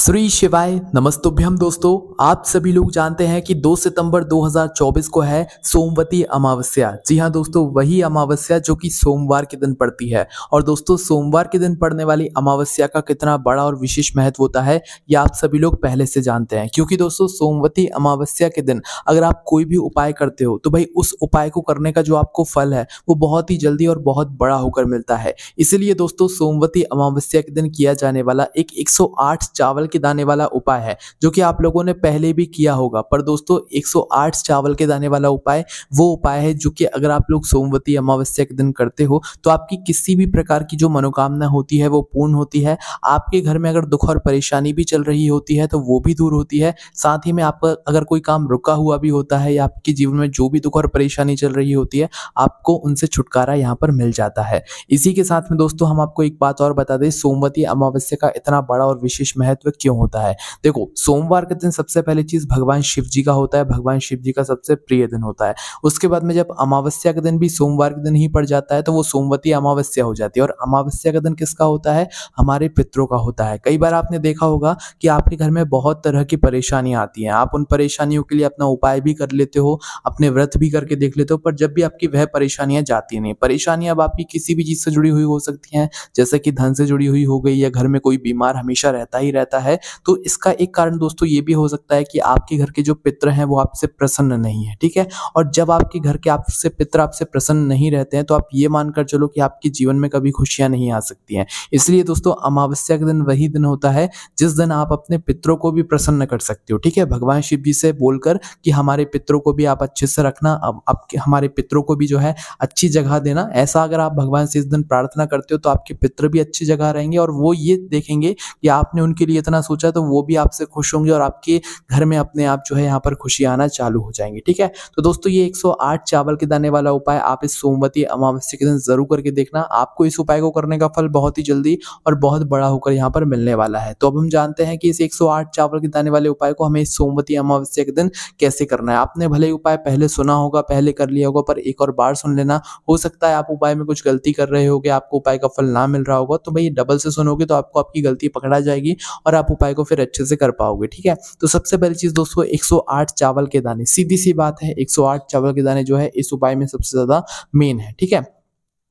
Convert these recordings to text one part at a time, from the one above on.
श्री शिवाय नमस्तुभ्यम दोस्तों। आप सभी लोग जानते हैं कि 2 सितंबर 2024 को है सोमवती अमावस्या। जी हाँ दोस्तों, वही अमावस्या जो कि सोमवार के दिन पड़ती है। और दोस्तों, सोमवार के दिन पड़ने वाली अमावस्या का कितना बड़ा और विशेष महत्व होता है, यह आप सभी लोग पहले से जानते हैं। क्योंकि दोस्तों, सोमवती अमावस्या के दिन अगर आप कोई भी उपाय करते हो तो भाई उस उपाय को करने का जो आपको फल है वो बहुत ही जल्दी और बहुत बड़ा होकर मिलता है। इसीलिए दोस्तों, सोमवती अमावस्या के दिन किया जाने वाला एक 108 चावल के दाने वाला उपाय है, जो कि आप लोगों ने पहले भी किया होगा। पर दोस्तों, 108 चावल के दाने वाला उपाय वो उपाय है जो कि अगर आप लोग सोमवती अमावस्या के दिन करते हो तो आपकी किसी भी प्रकार की जो मनोकामना होती है वो पूर्ण होती है। आपके घर में अगर दुख और परेशानी भी चल रही होती है तो वो भी दूर होती है। साथ ही में आपका अगर कोई काम रुका हुआ भी होता है या आपके जीवन में जो भी दुख और परेशानी चल रही होती है, आपको उनसे छुटकारा यहाँ पर मिल जाता है। इसी के साथ में दोस्तों, हम आपको एक बात और बता दें, सोमवती अमावस्या का इतना बड़ा और विशेष महत्व क्यों होता है। देखो, सोमवार के दिन सबसे पहली चीज भगवान शिव जी का होता है। भगवान शिव जी का सबसे प्रिय दिन होता है। उसके बाद में जब अमावस्या का दिन भी सोमवार के दिन ही पड़ जाता है तो वो सोमवती अमावस्या हो जाती है। और अमावस्या का दिन किसका होता है? हमारे पितरों का होता है। कई बार आपने देखा होगा कि आपके घर में बहुत तरह की परेशानियां आती हैं। आप उन परेशानियों के लिए अपना उपाय भी कर लेते हो, अपने व्रत भी करके देख लेते हो, पर जब भी आपकी वह परेशानियां जाती नहीं। परेशानियां अब आपकी किसी भी चीज से जुड़ी हुई हो सकती हैं, जैसे कि धन से जुड़ी हुई हो गई या घर में कोई बीमार हमेशा रहता ही रहता है। तो इसका एक कारण दोस्तों ये भी हो सकता है कि आपके घर के जो पितर हैं वो आपसे प्रसन्न नहीं है, ठीक है। और जब आपके घर के आपसे पितर आपसे प्रसन्न नहीं रहते हैं तो आप ये मानकर चलो कि आपके जीवन में कभी खुशियां नहीं आ सकती हैं। इसलिए दोस्तों, अमावस्या के दिन वही दिन होता है जिस दिन आप अपने पितरों को भी प्रसन्न कर सकते हो, ठीक है। भगवान शिव जी से बोलकर कि हमारे पितरों को भी आप अच्छे से रखना, अब आपके हमारे पितरों को भी जो है अच्छी जगह देना। ऐसा अगर आप भगवान से इस दिन प्रार्थना करते हो तो आपके पितर भी अच्छी जगह रहेंगे और वो ये देखेंगे कि आपने उनके लिए इतना सोचा, तो वो भी आपसे खुश होंगे और आपके घर में अपने आप जो है यहाँ पर खुशी आना चालू हो जाएंगी, ठीक है। तो दोस्तों, ये 108 चावल के दाने वाला उपाय आप इस सोमवती अमावस्या के दिन जरूर करके देखना। आपको इस उपाय को करने का फल बहुत ही जल्दी और बहुत बड़ा होकर यहाँ पर मिलने वाला है। तो अब हम जानते हैं कि इस 108 चावल के दाने वाले उपाय को हमें इस सोमवती अमावस्या के दिन कैसे करना है। आपने भले ही उपाय पहले सुना होगा, पहले कर लिया होगा, पर एक और बार सुन लेना। हो सकता है आप उपाय में कुछ गलती कर रहे होगे, आपको उपाय का फल ना मिल रहा होगा, तो भाई डबल से सुनोगे तो आपको आपकी गलती पकड़ा जाएगी और आप उपाय को फिर अच्छे से कर पाओगे, ठीक है। तो सबसे पहली चीज दोस्तों, 108 चावल के दाने, सीधी सी बात है, 108 चावल के दाने जो है इस उपाय में सबसे ज्यादा मेन है, ठीक है।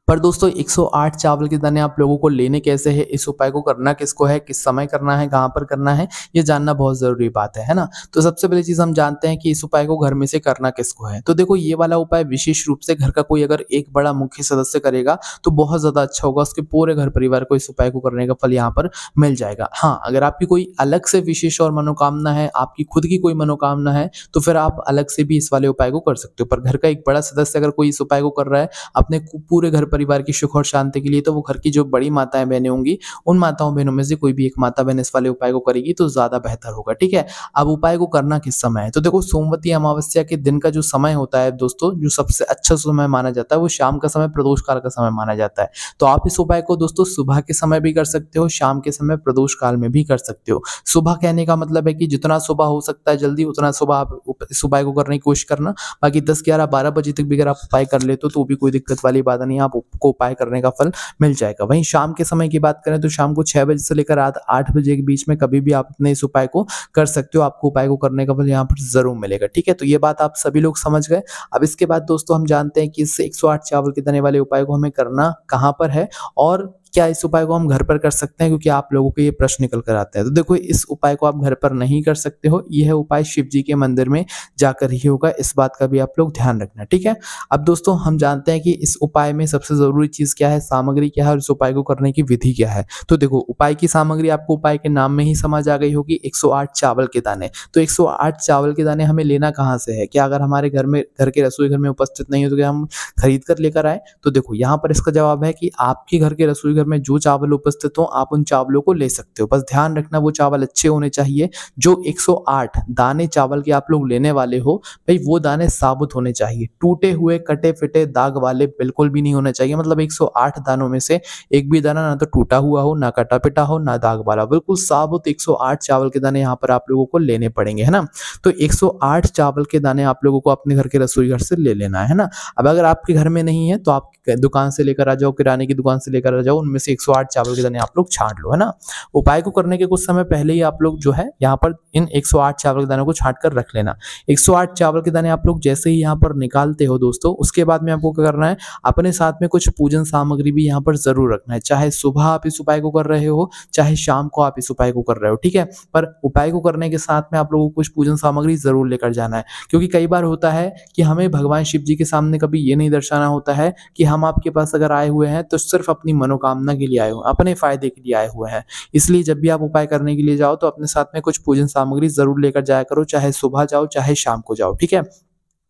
पर दोस्तों, 108 चावल के दाने आप लोगों को लेने कैसे हैं, इस उपाय को करना किसको है, किस समय करना है, कहाँ पर करना है, ये जानना बहुत जरूरी बात है ना। तो सबसे पहली चीज हम जानते हैं कि इस उपाय को घर में से करना किसको है। तो देखो, ये वाला उपाय विशेष रूप से घर का कोई अगर एक बड़ा मुख्य सदस्य करेगा तो बहुत ज्यादा अच्छा होगा, उसके पूरे घर परिवार को इस उपाय को करने का फल यहाँ पर मिल जाएगा। हाँ, अगर आपकी कोई अलग से विशेष और मनोकामना है, आपकी खुद की कोई मनोकामना है, तो फिर आप अलग से भी इस वाले उपाय को कर सकते हो। पर घर का एक बड़ा सदस्य अगर कोई इस उपाय को कर रहा है अपने पूरे घर परिवार की सुख और शांति के लिए, तो वो घर की जो बड़ी माताएं बहनें होंगी, उन माताओं बहनों में से कोई भी एक माता बहन इस वाले उपाय को करेगी तो ज्यादा बेहतर होगा, ठीक है। अब उपाय को करना किस समय है, तो देखो, सोमवती अमावस्या के दिन का जो समय होता है दोस्तों, जो सबसे अच्छा समय माना जाता है वो शाम का समय, प्रदोष काल का समय माना जाता है। तो आप इस उपाय को दोस्तों सुबह के समय भी कर सकते हो, शाम के समय, प्रदोष काल में भी कर सकते हो। सुबह कहने का मतलब है कि जितना सुबह हो सकता है जल्दी, उतना सुबह आप इस उपाय को करने की कोशिश करना। बाकी 10, 11, 12 बजे तक भी अगर आप उपाय कर लेते हो तो भी कोई दिक्कत वाली बात नहीं है, आपको उपाय करने का फल मिल जाएगा। वहीं शाम के समय की बात करें तो शाम को 6 बजे से लेकर रात 8 बजे के बीच में कभी भी आप अपने इस उपाय को कर सकते हो। आपको उपाय को करने का फल यहाँ पर जरूर मिलेगा, ठीक है। तो ये बात आप सभी लोग समझ गए। अब इसके बाद दोस्तों, हम जानते हैं कि इस 108 चावल के दाने वाले उपाय को हमें करना कहाँ पर है और क्या इस उपाय को हम घर पर कर सकते हैं, क्योंकि आप लोगों के ये प्रश्न निकल कर आते हैं। तो देखो, इस उपाय को आप घर पर नहीं कर सकते हो, यह उपाय शिव जी के मंदिर में जाकर ही होगा। इस बात का भी आप लोग ध्यान रखना, ठीक है। अब दोस्तों, हम जानते हैं कि इस उपाय में सबसे जरूरी चीज क्या है, सामग्री क्या है और इस उपाय को करने की विधि क्या है। तो देखो, उपाय की सामग्री आपको उपाय के नाम में ही समझ आ गई होगी, 108 चावल के दाने। तो 108 चावल के दाने हमें लेना कहाँ से है? क्या अगर हमारे घर के रसोई घर में उपस्थित नहीं हो तो क्या हम खरीद कर लेकर आए? तो देखो, यहाँ पर इसका जवाब है कि आपके घर के रसोई में जो चावल उपस्थित हो आप उन चावलों को ले सकते हो। बस ध्यान रखना, वो चावल अच्छे होने चाहिए। जो 108 दाने चावल के आप लोग लेने वाले हो, भाई वो दाने साबुत होने चाहिए। टूटे हुए, कटे फिटे, दाग वाले बिल्कुल भी नहीं होने चाहिए। मतलब 108 दानों में से एक भी दाना ना तो टूटा हुआ हो, ना कटा पिटा हो, ना दाग वाला, बिल्कुल साबुत 108 चावल के दाने यहाँ पर आप लोगों को लेने पड़ेंगे, है ना। तो 108 चावल के दाने आप लोगों को अपने घर के रसोई घर से ले लेना है ना। अब अगर आपके घर में नहीं है तो आप दुकान से लेकर आ जाओ, किराने की दुकान से लेकर आ जाओ, उनमें उनमें से 108 चावल के दाने आप लोग छांट लो, है ना। उपाय को करने के कुछ समय पहले ही आप लोग जो है यहाँ पर इन 108 चावल के दानों को छांट कर रख लेना। 108 चावल के दाने आप लोग जैसे ही यहाँ पर निकालते हो दोस्तों, उसके बाद में आपको क्या करना है, अपने साथ में कुछ पूजन सामग्री भी यहाँ पर जरूर रखना है। चाहे सुबह आप इस उपाय को कर रहे हो, चाहे शाम को आप इस उपाय को कर रहे हो, ठीक है। पर उपाय को करने के साथ में आप लोगों को कुछ पूजन सामग्री जरूर लेकर जाना है, क्योंकि कई बार होता है कि हमें भगवान शिव जी के सामने कभी ये नहीं दर्शाना होता है कि हम आपके पास अगर आए हुए हैं तो सिर्फ अपनी मनोकामना के लिए आए हो, अपने फायदे के लिए आए हुए हैं। इसलिए जब भी आप उपाय करने के लिए जाओ तो अपने साथ में कुछ पूजन सामग्री जरूर लेकर जाया करो, चाहे सुबह जाओ चाहे शाम को जाओ, ठीक है।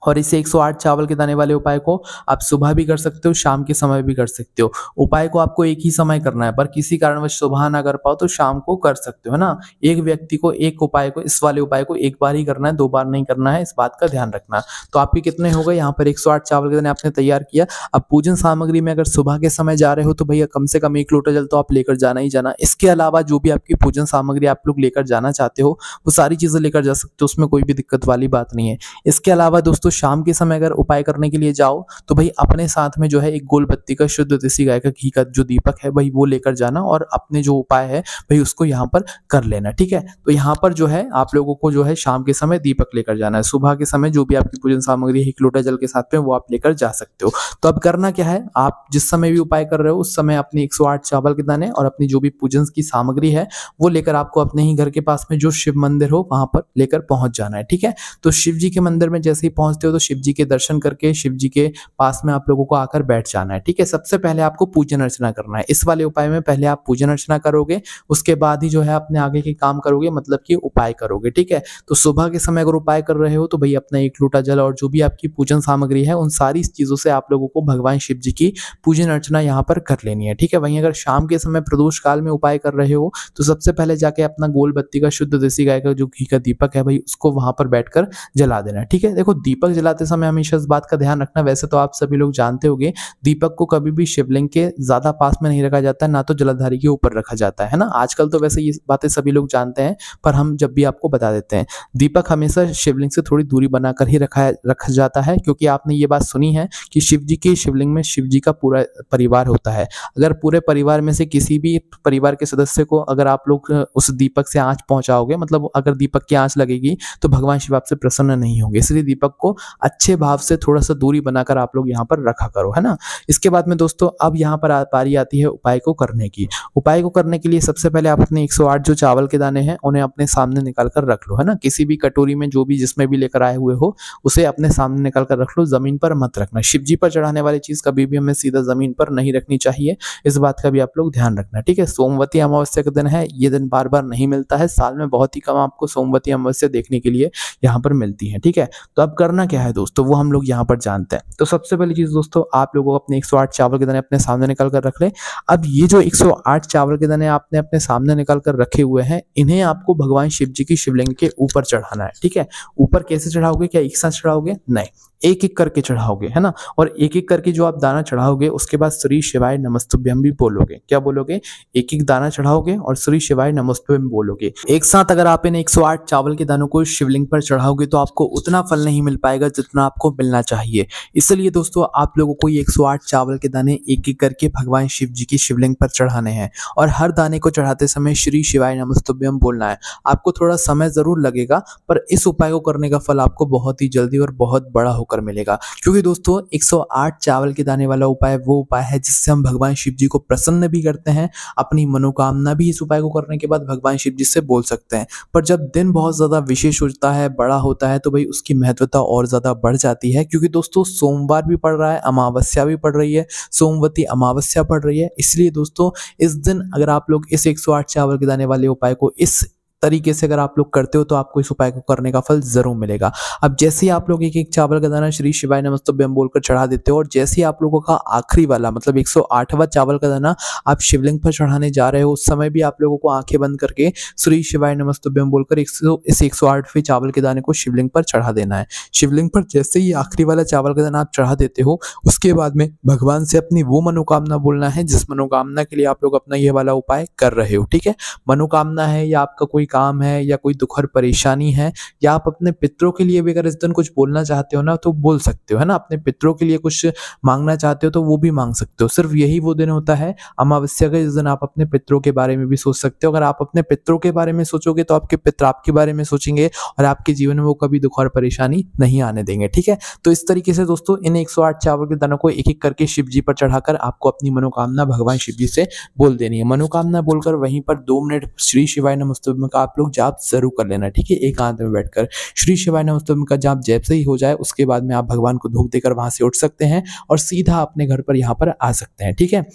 और इसे 108 चावल के दाने वाले उपाय को आप सुबह भी कर सकते हो, शाम के समय भी कर सकते हो। उपाय को आपको एक ही समय करना है, पर किसी कारणवश सुबह ना कर पाओ तो शाम को कर सकते हो, है ना। एक व्यक्ति को एक उपाय को, इस वाले उपाय को एक बार ही करना है, 2 बार नहीं करना है, इस बात का ध्यान रखना। तो आपके कितने हो गए यहाँ पर 108 चावल के दाने आपने तैयार किया। अब पूजन सामग्री में अगर सुबह के समय जा रहे हो तो भैया कम से कम 1 लोटा जल तो आप लेकर जाना ही जाना। इसके अलावा जो भी आपकी पूजन सामग्री आप लोग लेकर जाना चाहते हो वो सारी चीजें लेकर जा सकते हो, उसमें कोई भी दिक्कत वाली बात नहीं है। इसके अलावा दोस्तों शाम के समय अगर उपाय करने के लिए जाओ तो भाई अपने साथ में जो है एक गोल बत्ती का, शुद्ध देसी गाय का घी का जो दीपक है भाई वो लेकर जाना, और अपने जो उपाय है भाई उसको यहाँ पर कर लेना, ठीक है। तो यहाँ पर जो है आप लोगों को जो है शाम के समय दीपक लेकर जाना है, सुबह के समय जो भी आपकी पूजन सामग्री है 1 लोटा जल के साथ में वो आप लेकर जा सकते हो। तो अब करना क्या है, आप जिस समय भी उपाय कर रहे हो उस समय अपने 108 चावल के दाने और अपनी जो भी पूजन की सामग्री है वो लेकर आपको अपने ही घर के पास में जो शिव मंदिर हो वहां पर लेकर पहुंच जाना है, ठीक है। तो शिव जी के मंदिर में जैसे ही पहुंचते हो तो शिव जी के दर्शन करके शिव जी के पास में आप लोगों को आकर बैठ जाना है, ठीक है। सबसे पहले आपको पूजन अर्चना करना है। इस वाले उपाय में पहले आप पूजन अर्चना करोगे, उसके बाद ही जो है अपने आगे के काम करोगे, मतलब कि उपाय करोगे, ठीक है। तो सुबह के समय अगर उपाय कर रहे हो तो भाई अपना 1 लोटा जल और जो भी आपकी पूजन सामग्री है उन सारी चीजों से आप लोगों को भगवान शिव जी की पूजन अर्चना यहाँ पर कर लेनी है, ठीक है। वहीं अगर शाम के समय प्रदोष काल में उपाय कर रहे हो तो सबसे पहले जाके अपना गोल बत्ती का, शुद्ध देसी गाय का जो घी का दीपक है भाई उसको वहां पर बैठकर जला देना है, ठीक है। देखो दीपक जलाते समय हमेशा इस बात का ध्यान रखना, वैसे तो आप सभी लोग जानते होंगे दीपक को कभी भी शिवलिंग के ज्यादा पास में नहीं रखा जाता है, ना तो जलाधारी के ऊपर रखा जाता है ना। आजकल तो वैसे ये बातें सभी लोग जानते हैं, पर हम जब भी आपको बता देते हैं, दीपक हमेशा शिवलिंग से थोड़ी दूरी बनाकर ही रखा जाता है, क्योंकि आपने ये बात सुनी है कि शिव जी के शिवलिंग में शिव जी का पूरा परिवार होता है। अगर पूरे परिवार में से किसी भी परिवार के सदस्य को अगर आप लोग उस दीपक से आंच पहुंचाओगे, मतलब अगर दीपक की आंच लगेगी तो भगवान शिव आपसे प्रसन्न नहीं होंगे। इसलिए दीपक को अच्छे भाव से थोड़ा सा दूरी बनाकर आप लोग यहाँ पर रखा करो, है ना। इसके बाद में दोस्तों अब यहाँ पर बारी आती है उपाय को करने की। उपाय को करने के लिए सबसे पहले आप अपने 108 जो चावल के दाने हैं उन्हें अपने सामने निकाल कर रख लो, है ना। किसी भी कटोरी में जो भी जिसमें भी लेकर आए हुए हो उसे अपने सामने निकाल कर रख लो, जमीन पर मत रखना। शिव जी पर चढ़ाने वाली चीज कभी भी हमें सीधा जमीन पर नहीं रखनी चाहिए, इस बात का भी आप लोग ध्यान रखना, ठीक है। सोमवती अमावस्या का दिन है, ये दिन बार बार नहीं मिलता है, साल में बहुत ही कम आपको सोमवती अमावस्या देखने के लिए यहाँ पर मिलती है, ठीक है। तो अब करना क्या है दोस्तों वो हम लोग यहाँ पर जानते हैं। तो सबसे पहली चीज दोस्तों आप लोगों को अपने 108 चावल के दाने अपने सामने निकाल कर रख ले। अब ये जो 108 चावल के दाने आपने अपने सामने निकाल कर रखे हुए हैं, इन्हें आपको भगवान शिव जी की शिवलिंग के ऊपर चढ़ाना है, ठीक है। ऊपर कैसे चढ़ाओगे, क्या एक साथ चढ़ाओगे? नहीं, एक एक करके चढ़ाओगे, है ना। और एक एक करके जो आप दाना चढ़ाओगे उसके बाद श्री शिवाय नमस्तुभ्यम भी बोलोगे। क्या बोलोगे? एक एक दाना चढ़ाओगे और श्री शिवाय नमस्तुभ्यम बोलोगे। एक साथ अगर आप इन 108 चावल के दानों को शिवलिंग पर चढ़ाओगे तो आपको उतना फल नहीं मिल पाएगा जितना आपको मिलना चाहिए। इसलिए दोस्तों आप लोगों को ये 108 चावल के दाने एक एक करके भगवान शिव जी की शिवलिंग पर चढ़ाने हैं, और हर दाने को चढ़ाते समय श्री शिवाय नमस्तुभ्यम बोलना है। आपको थोड़ा समय जरूर लगेगा, पर इस उपाय को करने का फल आपको बहुत ही जल्दी और बहुत बड़ा होकर मिलेगा, क्योंकि दोस्तों 108 चावल के दाने वाला उपाय वो उपाय है जिससे हम भगवान शिव जी को प्रसन्न भी करते हैं, अपनी मनोकामना भी इस उपाय को करने के बाद भगवान शिव जी से बोल सकते हैं। पर जब दिन बहुत ज्यादा विशेष होता है, बड़ा होता है, तो भाई उसकी महत्वता और ज्यादा बढ़ जाती है, क्योंकि दोस्तों सोमवार भी पड़ रहा है, अमावस्या भी पड़ रही है, सोमवती अमावस्या पड़ रही है। इसलिए दोस्तों इस दिन अगर आप लोग इस 108 चावल के दाने वाले उपाय को इस तरीके से अगर आप लोग करते हो तो आपको इस उपाय को करने का फल जरूर मिलेगा। अब जैसे ही आप लोग एक एक चावल का दाना श्री शिवाय नमस्तुभ्यम बोलकर चढ़ा देते हो, और जैसे ही आप लोगों का आखिरी वाला मतलब 108वां चावल का दाना आप शिवलिंग पर चढ़ाने जा रहे हो, उस समय भी आप लोगों को आंखें बंद करके श्री शिवाय नमस्तुभ्यम बोलकर इस 108वें चावल के दाने को शिवलिंग पर चढ़ा देना है। शिवलिंग पर जैसे ही आखिरी वाला चावल का दाना आप चढ़ा देते हो, उसके बाद में भगवान से अपनी वो मनोकामना बोलना है जिस मनोकामना के लिए आप लोग अपना ये वाला उपाय कर रहे हो, ठीक है। मनोकामना है या आपका कोई काम है या कोई दुख और परेशानी है, या आप अपने पितरों के लिए भी अगर इस दिन कुछ बोलना चाहते हो ना तो बोल सकते हो, है ना? अपने पितरों के लिए कुछ माँगना चाहते हो तो वो भी माँग सकते हो। सिर्फ़ यही वो दिन होता है अमावस्या का, जिस दिन आप अपने पितरों के बारे में भी सोच सकते हो। अगर आप अपने पितरों के बारे में सोचोगे तो आपके पितर आपके बारे में सोचेंगे और आपके जीवन में वो कभी दुख और परेशानी नहीं आने देंगे, ठीक है? तो इस तरीके से दोस्तों इन 108 चावल के दानों को एक-एक करके शिव जी पर चढ़ाकर आपको अपनी मनोकामना भगवान शिव जी से बोल देनी है। मनोकामना बोलकर वहीं पर 2 मिनट श्री शिवाय नमस्तुभ्यं का आप लोग जाप ज़रूर कर लेना, ठीक है? एकांत में बैठकर। श्री शिवाय नमस्तुभ्यं का जाप जैसे ही हो जाए उसके बाद में आप भगवान को धूप देकर वहाँ से उठ सकते हैं और सीधा अपने घर पर यहाँ पर आ सकते हैं, ठीक है?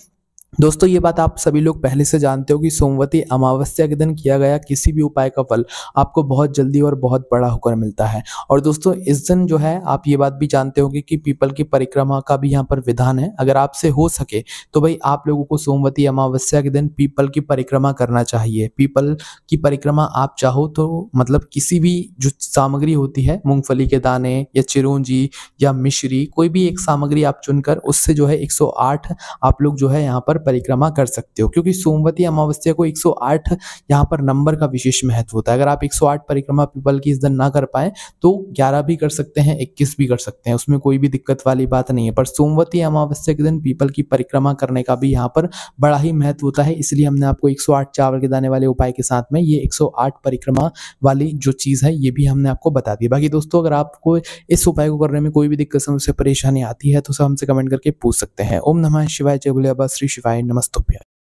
दोस्तों ये बात आप सभी लोग पहले से जानते हो कि सोमवती अमावस्या के दिन किया गया किसी भी उपाय का फल आपको बहुत जल्दी और बहुत बड़ा होकर मिलता है। और दोस्तों इस दिन जो है आप ये बात भी जानते होंगे कि पीपल की परिक्रमा का भी यहाँ पर विधान है। अगर आपसे हो सके तो भाई आप लोगों को सोमवती अमावस्या के दिन पीपल की परिक्रमा करना चाहिए। पीपल की परिक्रमा आप चाहो तो मतलब किसी भी जो सामग्री होती है, मूंगफली के दाने या चिरौंजी या मिश्री, कोई भी एक सामग्री आप चुनकर उससे जो है 108 आप लोग जो है यहाँ पर परिक्रमा कर सकते हो, क्योंकि सोमवती अमावस्या को 108 यहाँ पर नंबर का विशेष महत्व होता है। अगर आप 108 परिक्रमा पीपल की इस दिन ना कर पाए तो 11 भी कर सकते हैं, 21 भी कर सकते हैं, उसमें कोई भी दिक्कत वाली बात नहीं है। पर सोमवती अमावस्या के दिन पीपल की परिक्रमा करने का भी यहाँ पर बड़ा ही महत्व होता है, इसलिए हमने आपको 108 चावल के दाने वाले उपाय के साथ में ये 108 परिक्रमा वाली जो चीज़ है ये भी हमने आपको बता दी। बाकी दोस्तों अगर आपको इस उपाय को करने में कोई भी दिक्कत, समस्या, परेशानी आती है तो सब हमसे कमेंट करके पूछ सकते हैं। ओम नमः शिवाय, जय भोले बाबा, श्री शिवाय नमस्तुभ्यं।